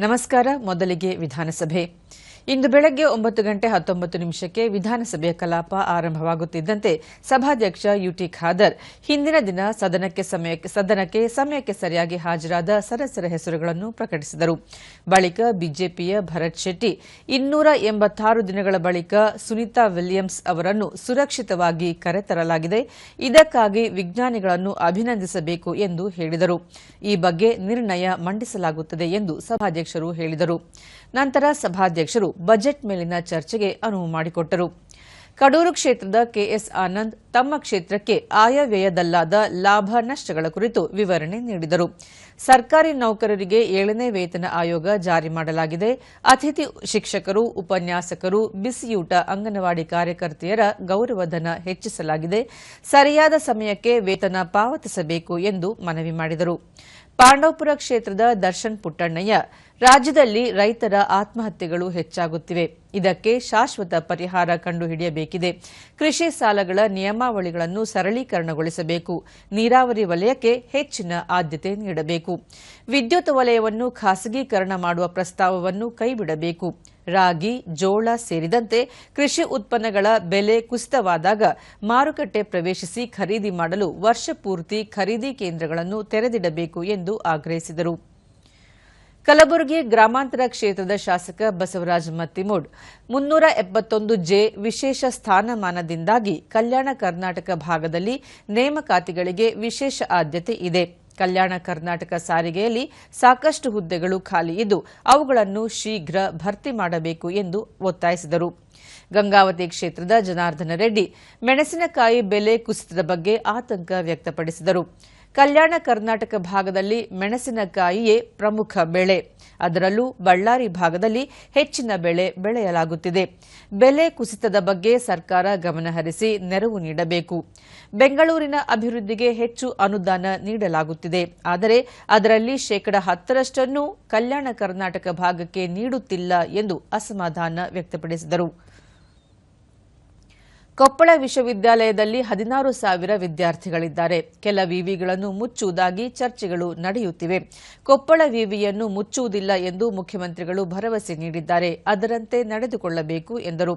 ನಮಸ್ಕಾರ. ಮೊದಲಿಗೆ ವಿಧಾನಸಭೆ. ಇಂದು ಬೆಳಗ್ಗೆ 9 ಗಂಟೆ 19 ನಿಮಿಷಕ್ಕೆ ವಿಧಾನಸಭೆಯ ಕಲಾಪ ಆರಂಭವಾಗುತ್ತಿದ್ದಂತೆ ಸಭಾಧ್ಯಕ್ಷ ಯುಟಿ ಖಾದರ್ ಹಿಂದಿನ ದಿನ ಸದನಕ್ಕೆ ಸಮಯಕ್ಕೆ ಸರಿಯಾಗಿ ಹಾಜರಾದ ಸದಸ್ಯರ ಹೆಸರುಗಳನ್ನು ಪ್ರಕಟಿಸಿದರು. ಬಳಿಕ ಬಿಜೆಪಿಯ ಭರತ್ ಶೆಟ್ಟಿ 286 ದಿನಗಳ ಬಳಿಕ ಸುನೀತಾ ವಿಲಿಯಮ್ಸ್ ಅವರನ್ನು ಸುರಕ್ಷಿತವಾಗಿ ಕರೆತರಲಾಗಿದೆ, ಇದಕ್ಕಾಗಿ ವಿಜ್ಞಾನಿಗಳನ್ನು ಅಭಿನಂದಿಸಬೇಕು ಎಂದು ಹೇಳಿದರು. ಈ ಬಗ್ಗೆ ನಿರ್ಣಯ ಮಂಡಿಸಲಾಗುತ್ತದೆ ಎಂದು ಸಭಾಧ್ಯಕ್ಷರು ಹೇಳಿದರು. ನಂತರ ಸಭಾಧ್ಯಕ್ಷರು ಬಜೆಟ್ ಮೇಲಿನ ಚರ್ಚೆಗೆ ಅನುವು ಮಾಡಿಕೊಟ್ಟರು. ಕಡೂರು ಕ್ಷೇತ್ರದ ಕೆಎಸ್ ಆನಂದ್ ತಮ್ಮ ಕ್ಷೇತ್ರಕ್ಕೆ ಆಯವ್ಯಯದಲ್ಲಾದ ಲಾಭ ನಷ್ಟಗಳ ಕುರಿತು ವಿವರಣೆ ನೀಡಿದರು. ಸರ್ಕಾರಿ ನೌಕರರಿಗೆ 7ನೇ ವೇತನ ಆಯೋಗ ಜಾರಿ ಮಾಡಲಾಗಿದೆ. ಅತಿಥಿ ಶಿಕ್ಷಕರು, ಉಪನ್ಯಾಸಕರು, ಬಿಸಿಯೂಟ, ಅಂಗನವಾಡಿ ಕಾರ್ಯಕರ್ತೆಯರ ಗೌರವಧನ ಹೆಚ್ಚಿಸಲಾಗಿದೆ. ಸರಿಯಾದ ಸಮಯಕ್ಕೆ ವೇತನ ಪಾವತಿಸಬೇಕು ಎಂದು ಮನವಿ ಮಾಡಿದರು. ಪಾಂಡವಪುರ ಕ್ಷೇತ್ರದ ದರ್ಶನ್ ಪುಟ್ಟಣ್ಣಯ್ಯ, ರಾಜ್ಯದಲ್ಲಿ ರೈತರ ಆತ್ಮಹತ್ಯೆಗಳು ಹೆಚ್ಚಾಗುತ್ತಿವೆ, ಇದಕ್ಕೆ ಶಾಶ್ವತ ಪರಿಹಾರ ಕಂಡುಹಿಡಿಯಬೇಕಿದೆ. ಕೃಷಿ ಸಾಲಗಳ ನಿಯಮಾವಳಿಗಳನ್ನು ಸರಳೀಕರಣಗೊಳಿಸಬೇಕು. ನೀರಾವರಿ ವಲಯಕ್ಕೆ ಹೆಚ್ಚಿನ ಆದ್ಯತೆ ನೀಡಬೇಕು. ವಿದ್ಯುತ್ ವಲಯವನ್ನು ಖಾಸಗೀಕರಣ ಮಾಡುವ ಪ್ರಸ್ತಾವವನ್ನು ಕೈಬಿಡಬೇಕು. ರಾಗಿ, ಜೋಳ ಸೇರಿದಂತೆ ಕೃಷಿ ಉತ್ಪನ್ನಗಳ ಬೆಲೆ ಕುಸಿತವಾದಾಗ ಮಾರುಕಟ್ಟೆ ಪ್ರವೇಶಿಸಿ ಖರೀದಿ ಮಾಡಲು ವರ್ಷಪೂರ್ತಿ ಖರೀದಿ ಕೇಂದ್ರಗಳನ್ನು ತೆರೆದಿಡಬೇಕು ಎಂದು ಆಗ್ರಹಿಸಿದರು. ಕಲಬುರಗಿ ಗ್ರಾಮಾಂತರ ಕ್ಷೇತ್ರದ ಶಾಸಕ ಬಸವರಾಜ ಮತ್ತಿಮೂಡ್ 371 ವಿಶೇಷ ಸ್ಥಾನಮಾನದಿಂದಾಗಿ ಕಲ್ಯಾಣ ಕರ್ನಾಟಕ ಭಾಗದಲ್ಲಿ ನೇಮಕಾತಿಗಳಿಗೆ ವಿಶೇಷ ಆದ್ಯತೆ ಇದೆ. ಕಲ್ಯಾಣ ಕರ್ನಾಟಕ ಸಾರಿಗೆಯಲ್ಲಿ ಸಾಕಷ್ಟು ಹುದ್ದೆಗಳು ಖಾಲಿ ಇದ್ದು ಅವುಗಳನ್ನು ಶೀಘ್ರ ಭರ್ತಿ ಮಾಡಬೇಕು ಎಂದು ಒತ್ತಾಯಿಸಿದರು. ಗಂಗಾವತಿ ಕ್ಷೇತ್ರದ ಜನಾರ್ದನ ರೆಡ್ಡಿ ಮೆಣಸಿನಕಾಯಿ ಬೆಲೆ ಕುಸಿತದ ಬಗ್ಗೆ ಆತಂಕ ವ್ಯಕ್ತಪಡಿಸಿದರು. ಕಲ್ಯಾಣ ಕರ್ನಾಟಕ ಭಾಗದಲ್ಲಿ ಮೆಣಸಿನಕಾಯಿಯೇ ಪ್ರಮುಖ ಬೆಳೆ, ಅದರಲ್ಲೂ ಬಳ್ಳಾರಿ ಭಾಗದಲ್ಲಿ ಹೆಚ್ಚಿನ ಬೆಳೆ ಬೆಳೆಯಲಾಗುತ್ತಿದೆ. ಬೆಲೆ ಕುಸಿತದ ಬಗ್ಗೆ ಸರ್ಕಾರ ಗಮನಹರಿಸಿ ನೆರವು ನೀಡಬೇಕು. ಬೆಂಗಳೂರಿನ ಅಭಿವೃದ್ಧಿಗೆ ಹೆಚ್ಚು ಅನುದಾನ ನೀಡಲಾಗುತ್ತಿದೆ, ಆದರೆ ಅದರಲ್ಲಿ 10% ಕಲ್ಯಾಣ ಕರ್ನಾಟಕ ಭಾಗಕ್ಕೆ ನೀಡುತ್ತಿಲ್ಲ ಎಂದು ಅಸಮಾಧಾನ ವ್ಯಕ್ತಪಡಿಸಿದರು. ಕೊಪ್ಪಳ ವಿಶ್ವವಿದ್ಯಾಲಯದಲ್ಲಿ 16,000 ವಿದ್ಯಾರ್ಥಿಗಳಿದ್ದಾರೆ. ಕೆಲ ವಿವಿಗಳನ್ನು ಮುಚ್ಚುವುದಾಗಿ ಚರ್ಚೆಗಳು ನಡೆಯುತ್ತಿವೆ. ಕೊಪ್ಪಳ ವಿವಿಯನ್ನು ಮುಚ್ಚುವುದಿಲ್ಲ ಎಂದು ಮುಖ್ಯಮಂತ್ರಿಗಳು ಭರವಸೆ ನೀಡಿದ್ದಾರೆ, ಅದರಂತೆ ನಡೆದುಕೊಳ್ಳಬೇಕು ಎಂದರು.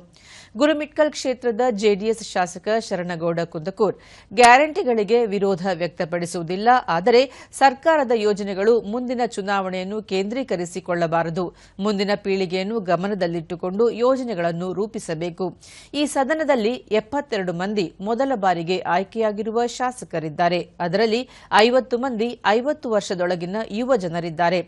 ಗುರುಮಿಟ್ಕಲ್ ಕ್ಷೇತ್ರದ ಜೆಡಿಎಸ್ ಶಾಸಕ ಶರಣಗೌಡ ಕುಂದಕೂರ್ ಗ್ಯಾರಂಟಿಗಳಿಗೆ ವಿರೋಧ ವ್ಯಕ್ತಪಡಿಸುವುದಿಲ್ಲ, ಆದರೆ ಸರ್ಕಾರದ ಯೋಜನೆಗಳು ಮುಂದಿನ ಚುನಾವಣೆಯನ್ನು ಕೇಂದ್ರೀಕರಿಸಿಕೊಳ್ಳಬಾರದು. ಮುಂದಿನ ಪೀಳಿಗೆಯನ್ನು ಗಮನದಲ್ಲಿಟ್ಟುಕೊಂಡು ಯೋಜನೆಗಳನ್ನು ರೂಪಿಸಬೇಕು. ಈ ಸದನದಲ್ಲಿ 72 ಮಂದಿ ಮೊದಲ ಬಾರಿಗೆ ಆಯ್ಕೆಯಾಗಿರುವ ಶಾಸಕರಿದ್ದಾರೆ. ಅದರಲ್ಲಿ 50 ಮಂದಿ 50 ವರ್ಷದೊಳಗಿನ ಯುವ ಜನರಿದ್ದಾರೆ.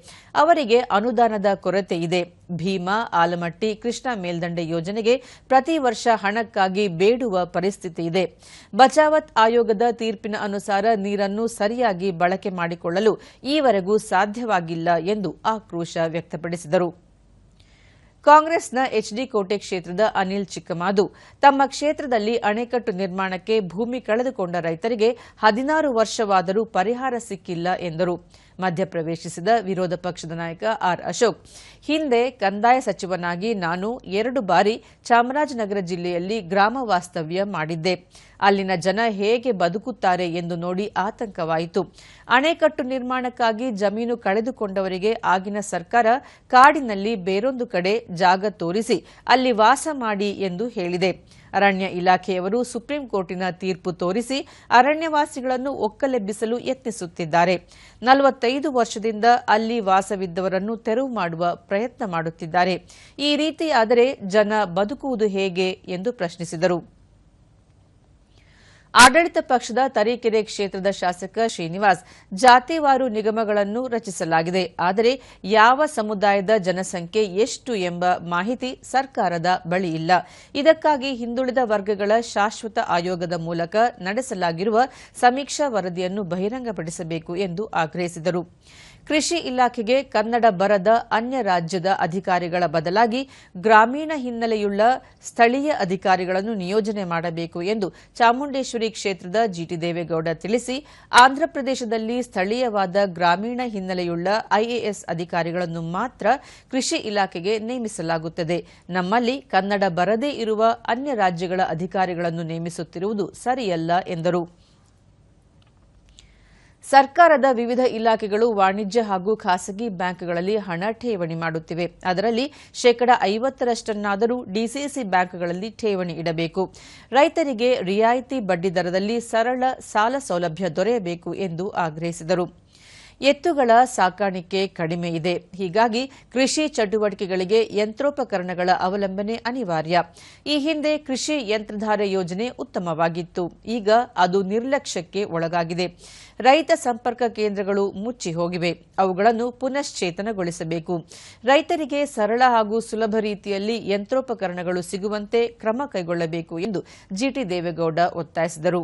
ಅವರಿಗೆ ಅನುದಾನದ ಕೊರತೆ ಇದೆ. ಭೀಮಾ, ಆಲಮಟ್ಟಿ, ಕೃಷ್ಣಾ ಮೇಲ್ದಂಡೆ ಯೋಜನೆಗೆ ಪ್ರತಿ ವರ್ಷ ಹಣಕ್ಕಾಗಿ ಬೇಡುವ ಪರಿಸ್ಥಿತಿ ಇದೆ. ಬಚಾವತ್ ಆಯೋಗದ ತೀರ್ಪಿನ ಅನುಸಾರ ನೀರನ್ನು ಸರಿಯಾಗಿ ಬಳಕೆ ಮಾಡಿಕೊಳ್ಳಲು ಈವರೆಗೂ ಸಾಧ್ಯವಾಗಿಲ್ಲ ಎಂದು ಆಕ್ರೋಶ ವ್ಯಕ್ತಪಡಿಸಿದರು. ಕಾಂಗ್ರೆಸ್ನ ಎಚ್ಡಿ ಕೋಟೆ ಕ್ಷೇತ್ರದ ಅನಿಲ್ ಚಿಕ್ಕಮಾದು ತಮ್ಮ ಕ್ಷೇತ್ರದಲ್ಲಿ ಅಣೆಕಟ್ಟು ನಿರ್ಮಾಣಕ್ಕೆ ಭೂಮಿ ಕಳೆದುಕೊಂಡ ರೈತರಿಗೆ 16 ವರ್ಷವಾದರೂ ಪರಿಹಾರ ಸಿಕ್ಕಿಲ್ಲ ಎಂದರು. ಮಧ್ಯಪ್ರವೇಶಿಸಿದ ವಿರೋಧ ಪಕ್ಷದ ನಾಯಕ ಆರ್ ಅಶೋಕ್, ಹಿಂದೆ ಕಂದಾಯ ಸಚಿವನಾಗಿ ನಾನು 2 ಬಾರಿ ಚಾಮರಾಜನಗರ ಜಿಲ್ಲೆಯಲ್ಲಿ ಗ್ರಾಮ ವಾಸ್ತವ್ಯ ಮಾಡಿದ್ದೆ. ಅಲ್ಲಿನ ಜನ ಹೇಗೆ ಬದುಕುತ್ತಾರೆ ಎಂದು ನೋಡಿ ಆತಂಕವಾಯಿತು. ಅಣೆಕಟ್ಟು ನಿರ್ಮಾಣಕ್ಕಾಗಿ ಜಮೀನು ಕಳೆದುಕೊಂಡವರಿಗೆ ಆಗಿನ ಸರ್ಕಾರ ಕಾಡಿನಲ್ಲಿ ಬೇರೊಂದು ಕಡೆ ಜಾಗ ತೋರಿಸಿ ಅಲ್ಲಿ ವಾಸ ಮಾಡಿ ಎಂದು ಹೇಳಿದೆ. ಅರಣ್ಯ ಇಲಾಖೆಯವರು ಸುಪ್ರೀಂ ಕೋರ್ಟಿನ ತೀರ್ಪು ತೋರಿಸಿ ಅರಣ್ಯವಾಸಿಗಳನ್ನು ಒಕ್ಕಲೆಬ್ಬಿಸಲು ಯತ್ನಿಸುತ್ತಿದ್ದಾರೆ. 45 ವರ್ಷದಿಂದ ಅಲ್ಲಿ ವಾಸವಿದ್ದವರನ್ನು ತೆರವು ಮಾಡುವ ಪ್ರಯತ್ನ ಮಾಡುತ್ತಿದ್ದಾರೆ. ಈ ರೀತಿಯಾದರೆ ಜನ ಬದುಕುವುದು ಹೇಗೆ ಎಂದು ಪ್ರಶ್ನಿಸಿದರು. ಆಡಳಿತ ಪಕ್ಷದ ತರೀಕೆರೆ ಕ್ಷೇತ್ರದ ಶಾಸಕ ಶ್ರೀನಿವಾಸ್, ಜಾತಿವಾರು ನಿಗಮಗಳನ್ನು ರಚಿಸಲಾಗಿದೆ, ಆದರೆ ಯಾವ ಸಮುದಾಯದ ಜನಸಂಖ್ಯೆ ಎಷ್ಟು ಎಂಬ ಮಾಹಿತಿ ಸರ್ಕಾರದ ಬಳಿ ಇಲ್ಲ. ಇದಕ್ಕಾಗಿ ಹಿಂದುಳಿದ ವರ್ಗಗಳ ಶಾಶ್ವತ ಆಯೋಗದ ಮೂಲಕ ನಡೆಸಲಾಗಿರುವ ಸಮೀಕ್ಷಾ ವರದಿಯನ್ನು ಬಹಿರಂಗಪಡಿಸಬೇಕು ಎಂದು ಆಗ್ರಹಿಸಿದರು. ಕೃಷಿ ಇಲಾಖೆಗೆ ಕನ್ನಡ ಬರದ ಅನ್ಯ ರಾಜ್ಯದ ಅಧಿಕಾರಿಗಳ ಬದಲಾಗಿ ಗ್ರಾಮೀಣ ಹಿನ್ನೆಲೆಯುಳ್ಳ ಸ್ಥಳೀಯ ಅಧಿಕಾರಿಗಳನ್ನು ನಿಯೋಜನೆ ಮಾಡಬೇಕು ಎಂದು ಚಾಮುಂಡೇಶ್ವರಿ ಕ್ಷೇತ್ರದ ಜಿಟಿ ದೇವೇಗೌಡ ತಿಳಿಸಿ, ಆಂಧ್ರಪ್ರದೇಶದಲ್ಲಿ ಸ್ಥಳೀಯವಾದ ಗ್ರಾಮೀಣ ಹಿನ್ನೆಲೆಯುಳ್ಳ ಐಎಎಸ್ ಅಧಿಕಾರಿಗಳನ್ನು ಮಾತ್ರ ಕೃಷಿ ಇಲಾಖೆಗೆ ನೇಮಿಸಲಾಗುತ್ತದೆ. ನಮ್ಮಲ್ಲಿ ಕನ್ನಡ ಬರದೇ ಇರುವ ಅನ್ಯ ರಾಜ್ಯಗಳ ಅಧಿಕಾರಿಗಳನ್ನು ನೇಮಿಸುತ್ತಿರುವುದು ಸರಿಯಲ್ಲ ಎಂದರು. ಸರ್ಕಾರದ ವಿವಿಧ ಇಲಾಖೆಗಳು ವಾಣಿಜ್ಯ ಹಾಗೂ ಖಾಸಗಿ ಬ್ಯಾಂಕ್ಗಳಲ್ಲಿ ಹಣ ಠೇವಣಿ ಮಾಡುತ್ತಿವೆ. ಅದರಲ್ಲಿ ಶೇಕಡಾ 50ರಷ್ಟನ್ನಾದರೂ ಡಿಸಿಸಿ ಬ್ಯಾಂಕ್ಗಳಲ್ಲಿ ಠೇವಣಿ ಇಡಬೇಕು. ರೈತರಿಗೆ ರಿಯಾಯಿತಿ ಬಡ್ಡಿ ದರದಲ್ಲಿ ಸರಳ ಸಾಲ ಸೌಲಭ್ಯ ದೊರೆಯಬೇಕು ಎಂದು ಆಗ್ರಹಿಸಿದರು. ಎತ್ತುಗಳ ಸಾಕಾಣಿಕೆ ಕಡಿಮೆ ಇದೆ. ಹೀಗಾಗಿ ಕೃಷಿ ಚಟುವಟಿಕೆಗಳಿಗೆ ಯಂತ್ರೋಪಕರಣಗಳ ಅವಲಂಬನೆ ಅನಿವಾರ್ಯ. ಈ ಹಿಂದೆ ಕೃಷಿ ಯಂತ್ರಧಾರೆ ಯೋಜನೆ ಉತ್ತಮವಾಗಿತ್ತು. ಈಗ ಅದು ನಿರ್ಲಕ್ಷ್ಯಕ್ಕೆ ಒಳಗಾಗಿದೆ. ರೈತ ಸಂಪರ್ಕ ಕೇಂದ್ರಗಳು ಮುಚ್ಚಿ ಹೋಗಿವೆ. ಅವುಗಳನ್ನು ಪುನಶ್ಚೇತನಗೊಳಿಸಬೇಕು. ರೈತರಿಗೆ ಸರಳ ಹಾಗೂ ಸುಲಭ ರೀತಿಯಲ್ಲಿ ಯಂತ್ರೋಪಕರಣಗಳು ಸಿಗುವಂತೆ ಕ್ರಮ ಕೈಗೊಳ್ಳಬೇಕು ಎಂದು ಜಿಟಿ ದೇವೇಗೌಡ ಒತ್ತಾಯಿಸಿದರು.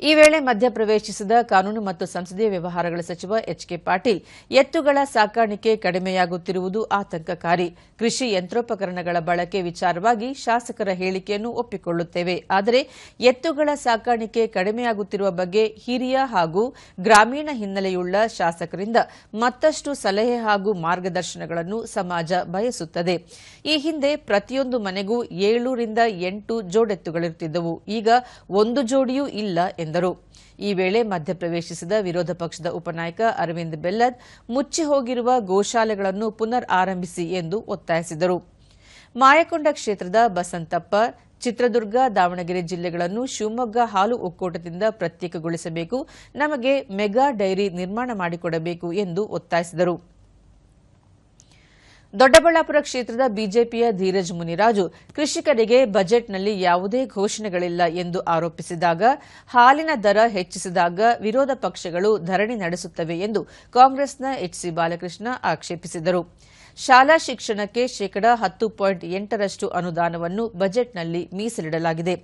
ಈ ವೇಳೆ ಮಧ್ಯಪ್ರವೇಶಿಸಿದ ಕಾನೂನು ಮತ್ತು ಸಂಸದೀಯ ವ್ಯವಹಾರಗಳ ಸಚಿವ ಎಚ್ಕೆ ಪಾಟೀಲ್, ಎತ್ತುಗಳ ಸಾಕಾಣಿಕೆ ಕಡಿಮೆಯಾಗುತ್ತಿರುವುದು ಆತಂಕಕಾರಿ. ಕೃಷಿ ಯಂತ್ರೋಪಕರಣಗಳ ಬಳಕೆ ವಿಚಾರವಾಗಿ ಶಾಸಕರ ಹೇಳಿಕೆಯನ್ನು ಒಪ್ಪಿಕೊಳ್ಳುತ್ತೇವೆ. ಆದರೆ ಎತ್ತುಗಳ ಸಾಕಾಣಿಕೆ ಕಡಿಮೆಯಾಗುತ್ತಿರುವ ಬಗ್ಗೆ ಹಿರಿಯ ಹಾಗೂ ಗ್ರಾಮೀಣ ಹಿನ್ನೆಲೆಯುಳ್ಳ ಶಾಸಕರಿಂದ ಮತ್ತಷ್ಟು ಸಲಹೆ ಹಾಗೂ ಮಾರ್ಗದರ್ಶನಗಳನ್ನು ಸಮಾಜ ಬಯಸುತ್ತದೆ. ಈ ಹಿಂದೆ ಪ್ರತಿಯೊಂದು ಮನೆಗೂ 7 ರಿಂದ 8 ಜೋಡೆತ್ತುಗಳಿರುತ್ತಿದ್ದವು. ಈಗ ಒಂದು ಜೋಡಿಯೂ ಇಲ್ಲ ಎಂದರು. ಈ ವೇಳೆ ಮಧ್ಯಪ್ರವೇಶಿಸಿದ ವಿರೋಧ ಪಕ್ಷದ ಉಪನಾಯಕ ಅರವಿಂದ್ ಬೆಲ್ಲದ್, ಮುಚ್ಚಿ ಹೋಗಿರುವ ಗೋಶಾಲೆಗಳನ್ನು ಪುನರ್ ಆರಂಭಿಸಿ ಎಂದು ಒತ್ತಾಯಿಸಿದರು. ಮಾಯಕೊಂಡ ಕ್ಷೇತ್ರದ ಬಸಂತಪ್ಪ, ಚಿತ್ರದುರ್ಗ, ದಾವಣಗೆರೆ ಜಿಲ್ಲೆಗಳನ್ನು ಶಿವಮೊಗ್ಗ ಹಾಲು ಒಕ್ಕೂಟದಿಂದ ಪ್ರತ್ಯೇಕಗೊಳಿಸಬೇಕು. ನಮಗೆ ಮೆಗಾ ಡೈರಿ ನಿರ್ಮಾಣ ಮಾಡಿಕೊಡಬೇಕು ಎಂದು ಒತ್ತಾಯಿಸಿದರು. ದೊಡ್ಡಬಳ್ಳಾಪುರ ಕ್ಷೇತ್ರದ ಬಿಜೆಪಿಯ ಧೀರಜ್ ಮುನಿರಾಜು, ಕೃಷಿಕರಿಗೆ ಬಜೆಟ್ನಲ್ಲಿ ಯಾವುದೇ ಘೋಷಣೆಗಳಿಲ್ಲ ಎಂದು ಆರೋಪಿಸಿದಾಗ, ಹಾಲಿನ ದರ ಹೆಚ್ಚಿಸಿದಾಗ ವಿರೋಧ ಪಕ್ಷಗಳು ಧರಣಿ ನಡೆಸುತ್ತವೆ ಎಂದು ಕಾಂಗ್ರೆಸ್ನ ಎಚ್ಸಿ ಬಾಲಕೃಷ್ಣ ಆಕ್ಷೇಪಿಸಿದರು. ಶಾಲಾ ಶಿಕ್ಷಣಕ್ಕೆ ಶೇಕಡಾ 10.8ರಷ್ಟು ಅನುದಾನವನ್ನು ಬಜೆಟ್ನಲ್ಲಿ ಮೀಸಲಿಡಲಾಗಿದೆ.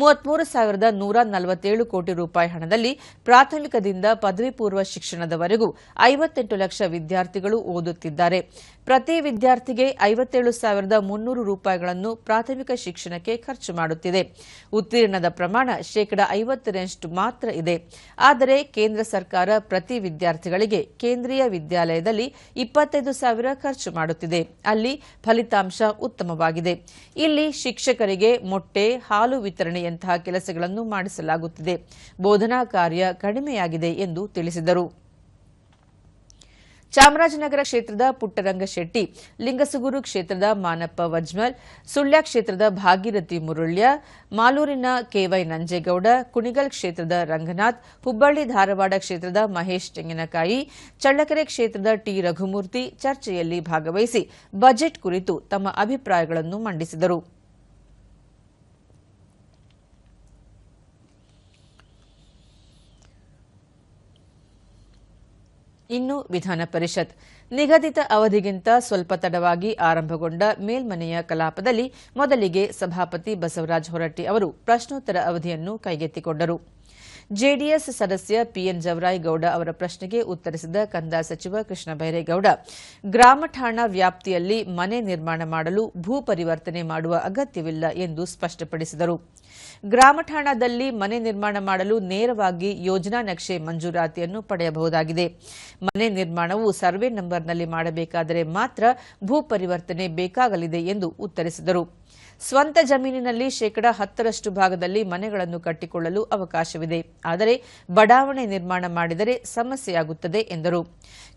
33,147 ಕೋಟಿ ರೂಪಾಯಿ ಹಣದಲ್ಲಿ ಪ್ರಾಥಮಿಕದಿಂದ ಪದವಿ ಪೂರ್ವ ಶಿಕ್ಷಣದವರೆಗೂ 58 ಲಕ್ಷ ವಿದ್ಯಾರ್ಥಿಗಳು ಓದುತ್ತಿದ್ದಾರೆ. ಪ್ರತಿ ವಿದ್ಯಾರ್ಥಿಗೆ 57,300 ರೂಪಾಯಿಗಳನ್ನು ಪ್ರಾಥಮಿಕ ಶಿಕ್ಷಣಕ್ಕೆ ಖರ್ಚು ಮಾಡುತ್ತಿದೆ. ಉತ್ತೀರ್ಣದ ಪ್ರಮಾಣ ಶೇಕಡಾ 50ರಷ್ಟು ಮಾತ್ರ ಇದೆ. ಆದರೆ ಕೇಂದ್ರ ಸರ್ಕಾರ ಪ್ರತಿ ವಿದ್ಯಾರ್ಥಿಗಳಿಗೆ ಕೇಂದ್ರೀಯ ವಿದ್ಯಾಲಯದಲ್ಲಿ 25,000 ಖರ್ಚು ಮಾಡುತ್ತಿದೆ. ಅಲ್ಲಿ ಫಲಿತಾಂಶ ಉತ್ತಮವಾಗಿದೆ. ಇಲ್ಲಿ ಶಿಕ್ಷಕರಿಗೆ ಮೊಟ್ಟೆ, ಹಾಲು ವಿತರಣೆಯಂತಹ ಕೆಲಸಗಳನ್ನು ಮಾಡಿಸಲಾಗುತ್ತಿದೆ. ಬೋಧನಾ ಕಾರ್ಯ ಕಡಿಮೆಯಾಗಿದೆ ಎಂದು ತಿಳಿಸಿದರು. ಚಾಮರಾಜನಗರ ಕ್ಷೇತ್ರದ ಪುಟ್ಟರಂಗಶೆಟ್ಟಿ, ಲಿಂಗಸುಗೂರು ಕ್ಷೇತ್ರದ ಮಾನಪ್ಪ ವಜ್ಮಲ್, ಸುಳ್ಯ ಕ್ಷೇತ್ರದ ಭಾಗೀರಥಿ ಮುರುಳ್ಯ, ಮಾಲೂರಿನ ಕೆವೈ ನಂಜೇಗೌಡ, ಕುಣಿಗಲ್ ಕ್ಷೇತ್ರದ ರಂಗನಾಥ್, ಹುಬ್ಬಳ್ಳಿ ಧಾರವಾಡ ಕ್ಷೇತ್ರದ ಮಹೇಶ್ ತೆಂಗಿನಕಾಯಿ, ಚಳ್ಳಕೆರೆ ಕ್ಷೇತ್ರದ ಟಿ ರಘುಮೂರ್ತಿ ಚರ್ಚೆಯಲ್ಲಿ ಭಾಗವಹಿಸಿ ಬಜೆಟ್ ಕುರಿತು ತಮ್ಮ ಅಭಿಪ್ರಾಯಗಳನ್ನು ಮಂಡಿಸಿದರು. ಇನ್ನು ವಿಧಾನ ಪರಿಷತ್ ನಿಗದಿತ ಅವಧಿಗಿಂತ ಸ್ವಲ್ಪ ತಡವಾಗಿ ಆರಂಭಗೊಂಡ ಮೇಲ್ಮನೆಯ ಕಲಾಪದಲ್ಲಿ ಮೊದಲಿಗೆ ಸಭಾಪತಿ ಬಸವರಾಜ ಹೊರಟ್ಟಿ ಅವರು ಪ್ರಶ್ನೋತ್ತರ ಅವಧಿಯನ್ನು ಕೈಗೆತ್ತಿಕೊಂಡರು. ಜೆಡಿಎಸ್ ಸದಸ್ಯ ಪಿಎನ್ ಜವರಾಯಿಗೌಡ ಅವರ ಪ್ರಶ್ನೆಗೆ ಉತ್ತರಿಸಿದ ಕಂದಾಯ ಸಚಿವ ಕೃಷ್ಣ ಬೈರೇಗೌಡ, ಗ್ರಾಮ ಠಾಣಾ ವ್ಯಾಪ್ತಿಯಲ್ಲಿ ಮನೆ ನಿರ್ಮಾಣ ಮಾಡಲು ಭೂ ಪರಿವರ್ತನೆ ಮಾಡುವ ಅಗತ್ಯವಿಲ್ಲ ಎಂದು ಸ್ಪಷ್ಟಪಡಿಸಿದರು. ಗ್ರಾಮ ಠಾಣಾದಲ್ಲಿ ಮನೆ ನಿರ್ಮಾಣ ಮಾಡಲು ನೇರವಾಗಿ ಯೋಜನಾ ನಕ್ಷೆ ಮಂಜೂರಾತಿಯನ್ನು ಪಡೆಯಬಹುದಾಗಿದೆ. ಮನೆ ನಿರ್ಮಾಣವು ಸರ್ವೆ ನಂಬರ್ನಲ್ಲಿ ಮಾಡಬೇಕಾದರೆ ಮಾತ್ರ ಭೂ ಪರಿವರ್ತನೆ ಬೇಕಾಗಲಿದೆ ಎಂದು ಉತ್ತರಿಸಿದರು. ಸ್ವಂತ ಜಮೀನಿನಲ್ಲಿ ಶೇಕಡಾ 10ರಷ್ಟು ಭಾಗದಲ್ಲಿ ಮನೆಗಳನ್ನು ಕಟ್ಟಿಕೊಳ್ಳಲು ಅವಕಾಶವಿದೆ. ಆದರೆ ಬಡಾವಣೆ ನಿರ್ಮಾಣ ಮಾಡಿದರೆ ಸಮಸ್ಯೆಯಾಗುತ್ತದೆ ಎಂದರು.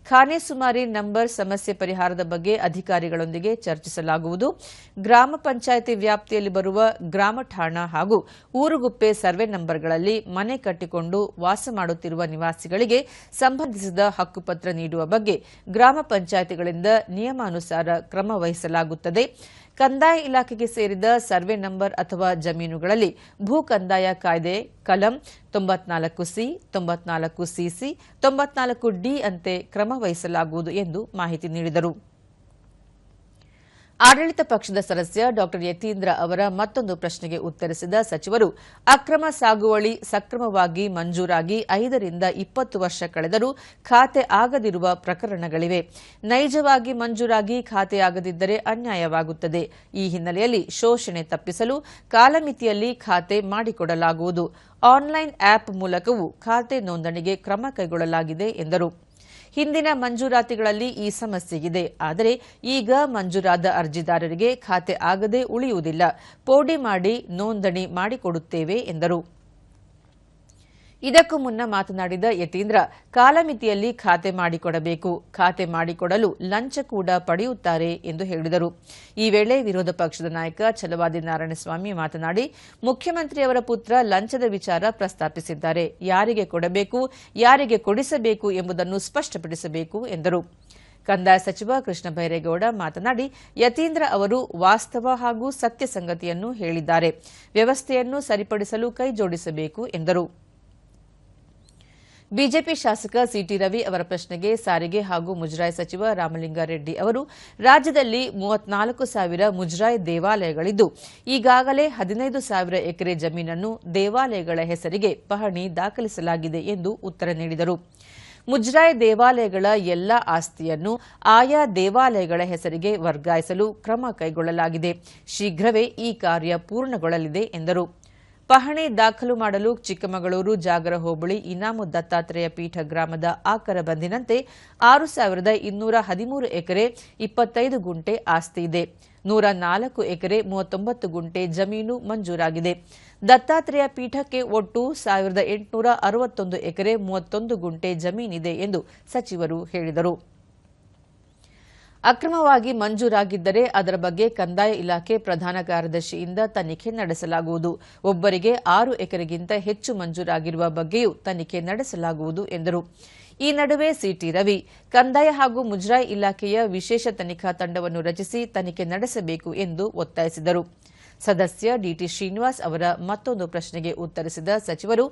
ಖಾನೆ ಸುಮಾರಿ ನಂಬರ್ ಸಮಸ್ಯೆ ಪರಿಹಾರದ ಬಗ್ಗೆ ಅಧಿಕಾರಿಗಳೊಂದಿಗೆ ಚರ್ಚಿಸಲಾಗುವುದು. ಗ್ರಾಮ ಪಂಚಾಯಿತಿ ವ್ಯಾಪ್ತಿಯಲ್ಲಿ ಬರುವ ಗ್ರಾಮ ಠಾಣಾ ಹಾಗೂ ಊರುಗುಪ್ಪೆ ಸರ್ವೆ ನಂಬರ್ಗಳಲ್ಲಿ ಮನೆ ಕಟ್ಟಿಕೊಂಡು ವಾಸ ಮಾಡುತ್ತಿರುವ ನಿವಾಸಿಗಳಿಗೆ ಸಂಬಂಧಿಸಿದ ಹಕ್ಕುಪತ್ರ ನೀಡುವ ಬಗ್ಗೆ ಗ್ರಾಮ ಪಂಚಾಯಿತಿಗಳಿಂದ ನಿಯಮಾನುಸಾರ ಕ್ರಮ ವಹಿಸಲಾಗುತ್ತದೆ. ಕಂದಾಯ ಇಲಾಖೆಗೆ ಸೇರಿದ ಸರ್ವೆ ನಂಬರ್ ಅಥವಾ ಜಮೀನುಗಳಲ್ಲಿ ಭೂ ಕಂದಾಯ ಕಾಯ್ದೆ ಕಲಂ 94ಸಿ, 94ಸಿಸಿ, 94ಡಿ ಅಂತೆ ಕ್ರಮ ವಹಿಸಲಾಗುವುದು ಎಂದು ಮಾಹಿತಿ ನೀಡಿದರು. ಆಡಳಿತ ಪಕ್ಷದ ಸದಸ್ಯ ಡಾ ಯತೀಂದ್ರ ಅವರ ಮತ್ತೊಂದು ಪ್ರಶ್ನೆಗೆ ಉತ್ತರಿಸಿದ ಸಚಿವರು, ಅಕ್ರಮ ಸಾಗುವಳಿ ಸಕ್ರಮವಾಗಿ ಮಂಜೂರಾಗಿ 5 ರಿಂದ 20 ವರ್ಷ ಕಳೆದರೂ ಖಾತೆ ಆಗದಿರುವ ಪ್ರಕರಣಗಳಿವೆ. ನೈಜವಾಗಿ ಮಂಜೂರಾಗಿ ಖಾತೆ ಆಗದಿದ್ದರೆ ಅನ್ಯಾಯವಾಗುತ್ತದೆ. ಈ ಹಿನ್ನೆಲೆಯಲ್ಲಿ ಶೋಷಣೆ ತಪ್ಪಿಸಲು ಕಾಲಮಿತಿಯಲ್ಲಿ ಖಾತೆ ಮಾಡಿಕೊಡಲಾಗುವುದು. ಆನ್ಲೈನ್ ಆಪ್ ಮೂಲಕವೂ ಖಾತೆ ನೋಂದಣಿಗೆ ಕ್ರಮ ಕೈಗೊಳ್ಳಲಾಗಿದೆ ಎಂದರು. ಹಿಂದಿನ ಮಂಜೂರಾತಿಗಳಲ್ಲಿ ಈ ಸಮಸ್ಯೆ ಇದೆ. ಆದರೆ ಈಗ ಮಂಜೂರಾದ ಅರ್ಜಿದಾರರಿಗೆ ಖಾತೆ ಆಗದೆ ಉಳಿಯುವುದಿಲ್ಲ. ಪೋಡಿ ಮಾಡಿ ನೋಂದಣಿ ಮಾಡಿಕೊಡುತ್ತೇವೆ ಎಂದರು. ಇದಕ್ಕೂ ಮುನ್ನ ಮಾತನಾಡಿದ ಯತೀಂದ್ರ, ಕಾಲಮಿತಿಯಲ್ಲಿ ಖಾತೆ ಮಾಡಿಕೊಡಬೇಕು, ಖಾತೆ ಮಾಡಿಕೊಡಲು ಲಂಚ ಕೂಡ ಪಡೆಯುತ್ತಾರೆ ಎಂದು ಹೇಳಿದರು. ಈ ವೇಳೆ ವಿರೋಧ ಪಕ್ಷದ ನಾಯಕ ಛಲವಾದಿ ನಾರಾಯಣಸ್ವಾಮಿ ಮಾತನಾಡಿ, ಮುಖ್ಯಮಂತ್ರಿಯವರ ಪುತ್ರ ಲಂಚದ ವಿಚಾರ ಪ್ರಸ್ತಾಪಿಸಿದ್ದಾರೆ. ಯಾರಿಗೆ ಕೊಡಬೇಕು, ಯಾರಿಗೆ ಕೊಡಿಸಬೇಕು ಎಂಬುದನ್ನು ಸ್ಪಷ್ಟಪಡಿಸಬೇಕು ಎಂದರು. ಕಂದಾಯ ಸಚಿವ ಕೃಷ್ಣ ಬೈರೇಗೌಡ ಮಾತನಾಡಿ, ಯತೀಂದ್ರ ಅವರು ವಾಸ್ತವ ಹಾಗೂ ಸತ್ಯ ಸಂಗತಿಯನ್ನು ಹೇಳಿದ್ದಾರೆ. ವ್ಯವಸ್ಥೆಯನ್ನು ಸರಿಪಡಿಸಲು ಕೈಜೋಡಿಸಬೇಕು ಎಂದರು. ಬಿಜೆಪಿ ಶಾಸಕ ಸಿಟಿ ರವಿ ಅವರ ಪ್ರಶ್ನೆಗೆ ಸಾರಿಗೆ ಹಾಗೂ ಮುಜರಾಯಿ ಸಚಿವ ರಾಮಲಿಂಗಾರೆಡ್ಡಿ ಅವರು, ರಾಜ್ಯದಲ್ಲಿ 34,000 ಮುಜರಾಯಿ ದೇವಾಲಯಗಳಿದ್ದು ಈಗಾಗಲೇ 15,000 ಎಕರೆ ಜಮೀನನ್ನು ದೇವಾಲಯಗಳ ಹೆಸರಿಗೆ ಪಹಣಿ ದಾಖಲಿಸಲಾಗಿದೆ ಎಂದು ಉತ್ತರ ನೀಡಿದರು. ಮುಜರಾಯಿ ದೇವಾಲಯಗಳ ಎಲ್ಲಾ ಆಸ್ತಿಯನ್ನು ಆಯಾ ದೇವಾಲಯಗಳ ಹೆಸರಿಗೆ ವರ್ಗಾಯಿಸಲು ಕ್ರಮ ಕೈಗೊಳ್ಳಲಾಗಿದೆ. ಶೀಘ್ರವೇ ಈ ಕಾರ್ಯ ಪೂರ್ಣಗೊಳ್ಳಲಿದೆ ಎಂದರು. ಪಹಣಿ ದಾಖಲು ಮಾಡಲು ಚಿಕ್ಕಮಗಳೂರು ಜಾಗರ ಹೋಬಳಿ ಇನಾಮು ದತ್ತಾತ್ರೇಯ ಪೀಠ ಗ್ರಾಮದ ಆಕರ ಬಂದಿನಂತೆ 6,213 ಎಕರೆ 25 ಗುಂಟೆ ಆಸ್ತಿ ಇದೆ. 104 ಎಕರೆ 39 ಗುಂಟೆ ಜಮೀನು ಮಂಜೂರಾಗಿದೆ. ದತ್ತಾತ್ರೇಯ ಪೀಠಕ್ಕೆ ಒಟ್ಟು 1,861 ಎಕರೆ 31 ಗುಂಟೆ ಜಮೀನಿದೆ ಎಂದು ಸಚಿವರು ಹೇಳಿದರು. ಅಕ್ರಮವಾಗಿ ಮಂಜೂರಾಗಿದ್ದರೆ ಅದರ ಬಗ್ಗೆ ಕಂದಾಯ ಇಲಾಖೆ ಪ್ರಧಾನ ಕಾರ್ಯದರ್ಶಿಯಿಂದ ತನಿಖೆ ನಡೆಸಲಾಗುವುದು. ಒಬ್ಬರಿಗೆ 6 ಎಕರೆಗಿಂತ ಹೆಚ್ಚು ಮಂಜೂರಾಗಿರುವ ಬಗ್ಗೆಯೂ ತನಿಖೆ ನಡೆಸಲಾಗುವುದು ಎಂದರು. ಈ ನಡುವೆ ಸಿಟಿ ರವಿ, ಕಂದಾಯ ಹಾಗೂ ಮುಜರಾಯಿ ಇಲಾಖೆಯ ವಿಶೇಷ ತನಿಖಾ ತಂಡವನ್ನು ರಚಿಸಿ ತನಿಖೆ ನಡೆಸಬೇಕು ಎಂದು ಒತ್ತಾಯಿಸಿದರು. ಸದಸ್ಯ ಡಿಟಿ ಶ್ರೀನಿವಾಸ್ ಅವರ ಮತ್ತೊಂದು ಪ್ರಶ್ನೆಗೆ ಉತ್ತರಿಸಿದ ಸಚಿವರು,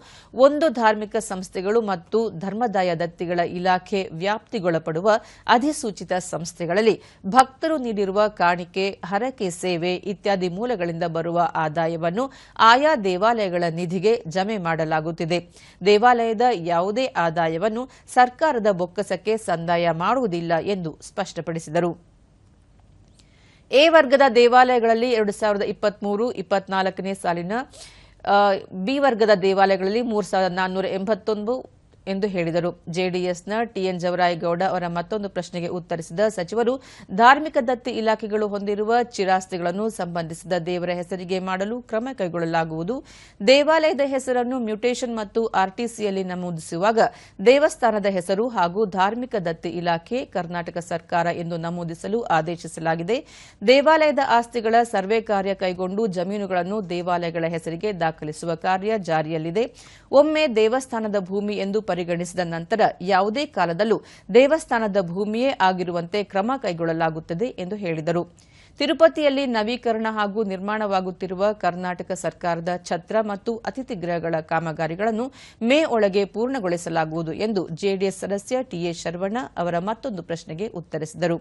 ಒಂದು ಧಾರ್ಮಿಕ ಸಂಸ್ಥೆಗಳು ಮತ್ತು ಧರ್ಮದಾಯ ದತ್ತಿಗಳ ಇಲಾಖೆ ವ್ಯಾಪ್ತಿಗೊಳಪಡುವ ಅಧಿಸೂಚಿತ ಸಂಸ್ಥೆಗಳಲ್ಲಿ ಭಕ್ತರು ನೀಡಿರುವ ಕಾಣಿಕೆ, ಹರಕೆ ಸೇವೆ ಇತ್ಯಾದಿ ಮೂಲಗಳಿಂದ ಬರುವ ಆದಾಯವನ್ನು ಆಯಾ ದೇವಾಲಯಗಳ ನಿಧಿಗೆ ಜಮೆ ಮಾಡಲಾಗುತ್ತಿದೆ. ದೇವಾಲಯದ ಯಾವುದೇ ಆದಾಯವನ್ನು ಸರ್ಕಾರದ ಬೊಕ್ಕಸಕ್ಕೆ ಸಂದಾಯ ಮಾಡುವುದಿಲ್ಲ ಎಂದು ಸ್ಪಷ್ಟಪಡಿಸಿದರು. ಎ ವರ್ಗದ ದೇವಾಲಯಗಳಲ್ಲಿ 2023-24ನೇ ಸಾಲಿನ ಬಿ ವರ್ಗದ ದೇವಾಲಯಗಳಲ್ಲಿ 3,489 ಎಂದು ಹೇಳಿದರು. ಜೆಡಿಎಸ್ನ ಟಿಎನ್ ಜವರಾಯಗೌಡ ಅವರ ಮತ್ತೊಂದು ಪ್ರಶ್ನೆಗೆ ಉತ್ತರಿಸಿದ ಸಚಿವರು, ಧಾರ್ಮಿಕ ದತ್ತಿ ಇಲಾಖೆಗಳು ಹೊಂದಿರುವ ಚಿರಾಸ್ತಿಗಳನ್ನು ಸಂಬಂಧಿಸಿದ ದೇವರ ಹೆಸರಿಗೆ ಮಾಡಲು ಕ್ರಮ ಕೈಗೊಳ್ಳಲಾಗುವುದು. ದೇವಾಲಯದ ಹೆಸರನ್ನು ಮ್ಯೂಟೇಷನ್ ಮತ್ತು ಆರ್ಟಿಸಿಯಲ್ಲಿ ನಮೂದಿಸುವಾಗ ದೇವಸ್ಥಾನದ ಹೆಸರು ಹಾಗೂ ಧಾರ್ಮಿಕ ದತ್ತಿ ಇಲಾಖೆ, ಕರ್ನಾಟಕ ಸರ್ಕಾರ ಎಂದು ನಮೂದಿಸಲು ಆದೇಶಿಸಲಾಗಿದೆ. ದೇವಾಲಯದ ಆಸ್ತಿಗಳ ಸರ್ವೆ ಕಾರ್ಯ ಕೈಗೊಂಡು ಜಮೀನುಗಳನ್ನು ದೇವಾಲಯಗಳ ಹೆಸರಿಗೆ ದಾಖಲಿಸುವ ಕಾರ್ಯ ಜಾರಿಯಲ್ಲಿದೆ. ಒಮ್ಮೆ ದೇವಸ್ಥಾನದ ಭೂಮಿ ಎಂದು ಪರಿಗಣಿಸಿದ ನಂತರ ಯಾವುದೇ ಕಾಲದಲ್ಲೂ ದೇವಸ್ಥಾನದ ಭೂಮಿಯೇ ಆಗಿರುವಂತೆ ಕ್ರಮ ಕೈಗೊಳ್ಳಲಾಗುತ್ತದೆ ಎಂದು ಹೇಳಿದರು. ತಿರುಪತಿಯಲ್ಲಿ ನವೀಕರಣ ಹಾಗೂ ನಿರ್ಮಾಣವಾಗುತ್ತಿರುವ ಕರ್ನಾಟಕ ಸರ್ಕಾರದ ಛತ್ರ ಮತ್ತು ಅತಿಥಿ ಗೃಹಗಳ ಕಾಮಗಾರಿಗಳನ್ನು ಮೇ ಒಳಗೆ ಪೂರ್ಣಗೊಳಿಸಲಾಗುವುದು ಎಂದು ಜೆಡಿಎಸ್ ಸದಸ್ಯ ಟಿಎ ಶರವಣ ಅವರ ಮತ್ತೊಂದು ಪ್ರಶ್ನೆಗೆ ಉತ್ತರಿಸಿದರು.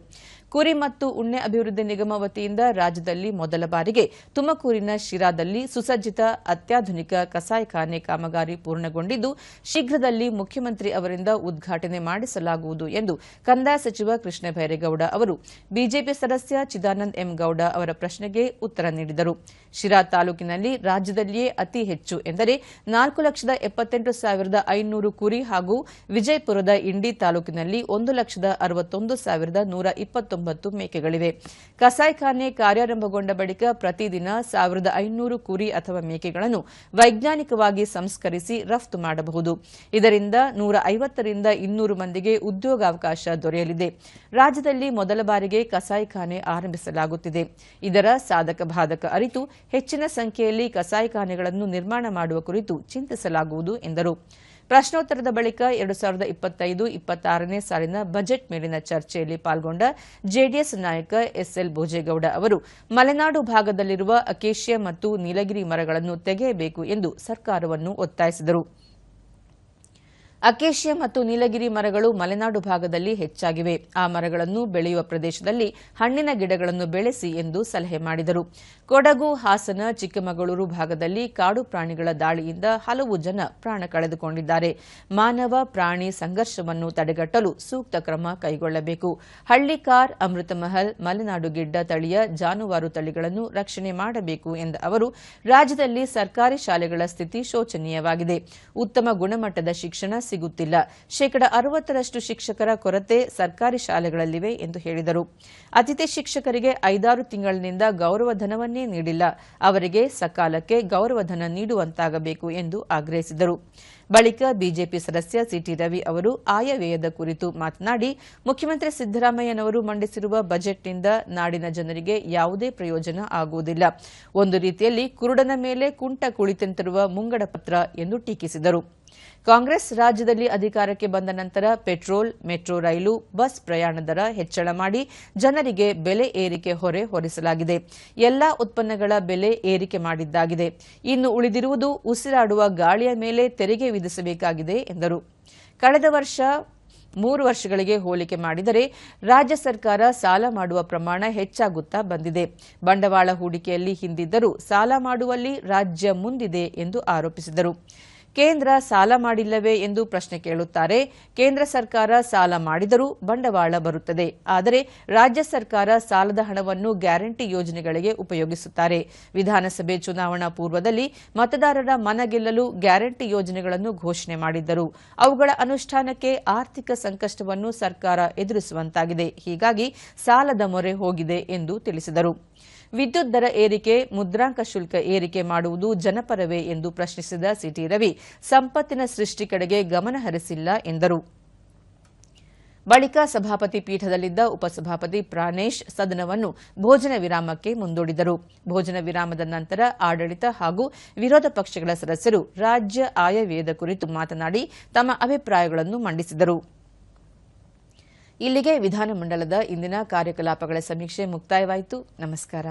ಕುರಿ ಮತ್ತು ಉಣ್ಣೆ ಅಭಿವೃದ್ಧಿ ನಿಗಮ ವತಿಯಿಂದ ರಾಜ್ಯದಲ್ಲಿ ಮೊದಲ ಬಾರಿಗೆ ತುಮಕೂರಿನ ಶಿರಾದಲ್ಲಿ ಸುಸಜ್ಜಿತ ಅತ್ಯಾಧುನಿಕ ಕಸಾಯಿಖಾನೆ ಕಾಮಗಾರಿ ಪೂರ್ಣಗೊಂಡಿದ್ದು ಶೀಘ್ರದಲ್ಲಿ ಮುಖ್ಯಮಂತ್ರಿ ಅವರಿಂದ ಉದ್ಘಾಟನೆ ಮಾಡಿಸಲಾಗುವುದು ಎಂದು ಕಂದಾಯ ಸಚಿವ ಕೃಷ್ಣ ಬೈರೇಗೌಡ ಅವರು ಬಿಜೆಪಿ ಸದಸ್ಯ ಚಿದಾನಂದ ಎಂ ಗೌಡ ಅವರ ಪ್ರಶ್ನೆಗೆ ಉತ್ತರ ನೀಡಿದರು. ಶಿರಾ ತಾಲೂಕಿನಲ್ಲಿ ರಾಜ್ಯದಲ್ಲಿಯೇ ಅತಿ ಹೆಚ್ಚು ಎಂದರೆ 4,78,500 ಕುರಿ ಹಾಗೂ ವಿಜಯಪುರದ ಇಂಡಿ ತಾಲೂಕಿನಲ್ಲಿ 1,61,129 ಮೇಕೆಗಳಿವೆ. ಕಸಾಯಿಖಾನೆ ಕಾರ್ಯಾರಂಭಗೊಂಡ ಬಳಿಕ ಪ್ರತಿದಿನ 1,500 ಕುರಿ ಅಥವಾ ಮೇಕೆಗಳನ್ನು ವೈಜ್ಞಾನಿಕವಾಗಿ ಸಂಸ್ಕರಿಸಿ ರಫ್ತು ಮಾಡಬಹುದು. ಇದರಿಂದ 150ರಿಂದ 200 ಮಂದಿಗೆ ಉದ್ಯೋಗಾವಕಾಶ ದೊರೆಯಲಿದೆ. ರಾಜ್ಯದಲ್ಲಿ ಮೊದಲ ಬಾರಿಗೆ ಕಸಾಯಿಖಾನೆ ಆರಂಭಿಸಲಾಗುತ್ತಿದೆ. ಇದರ ಸಾಧಕ ಬಾಧಕ ಅರಿತು ಹೆಚ್ಚಿನ ಸಂಖ್ಯೆಯಲ್ಲಿ ಕಸಾಯಿಖಾನೆಗಳನ್ನು ನಿರ್ಮಾಣ ಮಾಡುವ ಕುರಿತು ಚಿಂತಿಸಲಾಗುವುದು ಎಂದರು. ಪ್ರಶ್ನೋತ್ತರದ ಬಳಿಕ 2025-26ನೇ ಸಾಲಿನ ಬಜೆಟ್ ಮೇಲಿನ ಚರ್ಚೆಯಲ್ಲಿ ಪಾಲ್ಗೊಂಡ ಜೆಡಿಎಸ್ ನಾಯಕ ಎಸ್ಎಲ್ ಭೋಜೇಗೌಡ ಅವರು ಮಲೆನಾಡು ಭಾಗದಲ್ಲಿರುವ ಅಕೇಶಿಯಾ ಮತ್ತು ನೀಲಗಿರಿ ಮರಗಳನ್ನು ತೆಗೆಯಬೇಕು ಎಂದು ಸರ್ಕಾರವನ್ನು ಒತ್ತಾಯಿಸಿದರು. ಅಕೇಶಿಯಾ ಮತ್ತು ನೀಲಗಿರಿ ಮರಗಳು ಮಲೆನಾಡು ಭಾಗದಲ್ಲಿ ಹೆಚ್ಚಾಗಿವೆ. ಆ ಮರಗಳನ್ನು ಬೆಳೆಯುವ ಪ್ರದೇಶದಲ್ಲಿ ಹಣ್ಣಿನ ಗಿಡಗಳನ್ನು ಬೆಳೆಸಿ ಎಂದು ಸಲಹೆ ಮಾಡಿದರು. ಕೊಡಗು, ಹಾಸನ, ಚಿಕ್ಕಮಗಳೂರು ಭಾಗದಲ್ಲಿ ಕಾಡು ಪ್ರಾಣಿಗಳ ದಾಳಿಯಿಂದ ಹಲವು ಜನ ಪ್ರಾಣ ಕಳೆದುಕೊಂಡಿದ್ದಾರೆ. ಮಾನವ ಪ್ರಾಣಿ ಸಂಘರ್ಷವನ್ನು ತಡೆಗಟ್ಟಲು ಸೂಕ್ತ ಕ್ರಮ ಕೈಗೊಳ್ಳಬೇಕು. ಹಳ್ಳಿಕಾರ್, ಅಮೃತಮಹಲ್, ಮಲೆನಾಡು ಗಿಡ್ಡ ತಳಿಯ ಜಾನುವಾರು ತಳಿಗಳನ್ನು ರಕ್ಷಣೆ ಮಾಡಬೇಕು ಎಂದ ಅವರು, ರಾಜ್ಯದಲ್ಲಿ ಸರ್ಕಾರಿ ಶಾಲೆಗಳ ಸ್ಥಿತಿ ಶೋಚನೀಯವಾಗಿದೆ. ಉತ್ತಮ ಗುಣಮಟ್ಟದ ಶಿಕ್ಷಣ ಸಿಗುತ್ತಿಲ್ಲ. 60% ಶಿಕ್ಷಕರ ಕೊರತೆ ಸರ್ಕಾರಿ ಶಾಲೆಗಳಲ್ಲಿವೆ ಎಂದು ಹೇಳಿದರು. ಅತಿಥಿ ಶಿಕ್ಷಕರಿಗೆ 5-6 ತಿಂಗಳಿನಿಂದ ಗೌರವಧನವನ್ನೇ ನೀಡಿಲ್ಲ. ಅವರಿಗೆ ಸಕಾಲಕ್ಕೆ ಗೌರವಧನ ನೀಡುವಂತಾಗಬೇಕು ಎಂದು ಆಗ್ರಹಿಸಿದರು. ಬಳಿಕ ಬಿಜೆಪಿ ಸದಸ್ಯ ಸಿಟಿ ರವಿ ಅವರು ಆಯವ್ಯಯದ ಕುರಿತು ಮಾತನಾಡಿ, ಮುಖ್ಯಮಂತ್ರಿ ಸಿದ್ದರಾಮಯ್ಯನವರು ಮಂಡಿಸಿರುವ ಬಜೆಟ್ನಿಂದ ನಾಡಿನ ಜನರಿಗೆ ಯಾವುದೇ ಪ್ರಯೋಜನ ಆಗುವುದಿಲ್ಲ. ಒಂದು ರೀತಿಯಲ್ಲಿ ಕುರುಡನ ಮೇಲೆ ಕುಂಟ ಕುಳಿತಂತಿರುವ ಮುಂಗಡ ಪತ್ರ ಎಂದು ಟೀಕಿಸಿದರು. ಕಾಂಗ್ರೆಸ್ ರಾಜ್ಯದಲ್ಲಿ ಅಧಿಕಾರಕ್ಕೆ ಬಂದ ನಂತರ ಪೆಟ್ರೋಲ್, ಮೆಟ್ರೋ ರೈಲು, ಬಸ್ ಪ್ರಯಾಣ ದರ ಹೆಚ್ಚಳ ಮಾಡಿ ಜನರಿಗೆ ಬೆಲೆ ಏರಿಕೆ ಹೊರೆ ಹೊರಿಸಲಾಗಿದೆ. ಎಲ್ಲಾ ಉತ್ಪನ್ನಗಳ ಬೆಲೆ ಏರಿಕೆ ಮಾಡಿದ್ದಾಗಿದೆ. ಇನ್ನು ಉಳಿದಿರುವುದು ಉಸಿರಾಡುವ ಗಾಳಿಯ ಮೇಲೆ ತೆರಿಗೆ ವಿಧಿಸಬೇಕಾಗಿದೆ ಎಂದರು. ಕಳೆದ ವರ್ಷ 3 ವರ್ಷಗಳಿಗೆ ಹೋಲಿಕೆ ಮಾಡಿದರೆ ರಾಜ್ಯ ಸರ್ಕಾರ ಸಾಲ ಮಾಡುವ ಪ್ರಮಾಣ ಹೆಚ್ಚಾಗುತ್ತಾ ಬಂದಿದೆ. ಬಂಡವಾಳ ಹೂಡಿಕೆಯಲ್ಲಿ ಹಿಂದಿದ್ದರೂ ಸಾಲ ಮಾಡುವಲ್ಲಿ ರಾಜ್ಯ ಮುಂದಿದೆ ಎಂದು ಆರೋಪಿಸಿದರು. ಕೇಂದ್ರ ಸಾಲ ಮಾಡಿಲ್ಲವೇ ಎಂದು ಪ್ರಶ್ನೆ ಕೇಳುತ್ತಾರೆ. ಕೇಂದ್ರ ಸರ್ಕಾರ ಸಾಲ ಮಾಡಿದರೂ ಬಂಡವಾಳ ಬರುತ್ತದೆ. ಆದರೆ ರಾಜ್ಯ ಸರ್ಕಾರ ಸಾಲದ ಹಣವನ್ನು ಗ್ಯಾರಂಟಿ ಯೋಜನೆಗಳಿಗೆ ಉಪಯೋಗಿಸುತ್ತಾರೆ. ವಿಧಾನಸಭೆ ಚುನಾವಣಾ ಪೂರ್ವದಲ್ಲಿ ಮತದಾರರ ಮನ ಗೆಲ್ಲಲು ಗ್ಯಾರಂಟಿ ಯೋಜನೆಗಳನ್ನು ಘೋಷಣೆ ಮಾಡಿದ್ದರು. ಅವುಗಳ ಅನುಷ್ಠಾನಕ್ಕೆ ಆರ್ಥಿಕ ಸಂಕಷ್ಟವನ್ನು ಸರ್ಕಾರ ಎದುರಿಸುವಂತಾಗಿದೆ. ಹೀಗಾಗಿ ಸಾಲದ ಮೊರೆ ಹೋಗಿದೆ ಎಂದು ತಿಳಿಸಿದರು. ವಿದ್ಯುತ್ ದರ ಏರಿಕೆ, ಮುದ್ರಾಂಕ ಶುಲ್ಕ ಏರಿಕೆ ಮಾಡುವುದು ಜನಪರವೇ ಎಂದು ಪ್ರಶ್ನಿಸಿದ ಸಿಟಿ ರವಿ, ಸಂಪತ್ತಿನ ಸೃಷ್ಟಿ ಕಡೆಗೆ ಗಮನ ಹರಿಸಿಲ್ಲ ಎಂದರು. ಬಳಿಕ ಸಭಾಪತಿ ಪೀಠದಲ್ಲಿದ್ದ ಉಪಸಭಾಪತಿ ಪ್ರಾಣೇಶ್ ಸದನವನ್ನು ಭೋಜನ ವಿರಾಮಕ್ಕೆ ಮುಂದೂಡಿದರು. ಭೋಜನ ವಿರಾಮದ ನಂತರ ಆಡಳಿತ ಹಾಗೂ ವಿರೋಧ ಪಕ್ಷಗಳ ಸದಸ್ಯರು ರಾಜ್ಯ ಆಯವ್ಯಯದ ಕುರಿತು ಮಾತನಾಡಿ ತಮ್ಮ ಅಭಿಪ್ರಾಯಗಳನ್ನು ಮಂಡಿಸಿದರು. ಇಲ್ಲಿಗೆ ವಿಧಾನಮಂಡಲದ ಇಂದಿನ ಕಾರ್ಯಕಲಾಪಗಳ ಸಮೀಕ್ಷೆ ಮುಕ್ತಾಯವಾಯಿತು. ನಮಸ್ಕಾರ.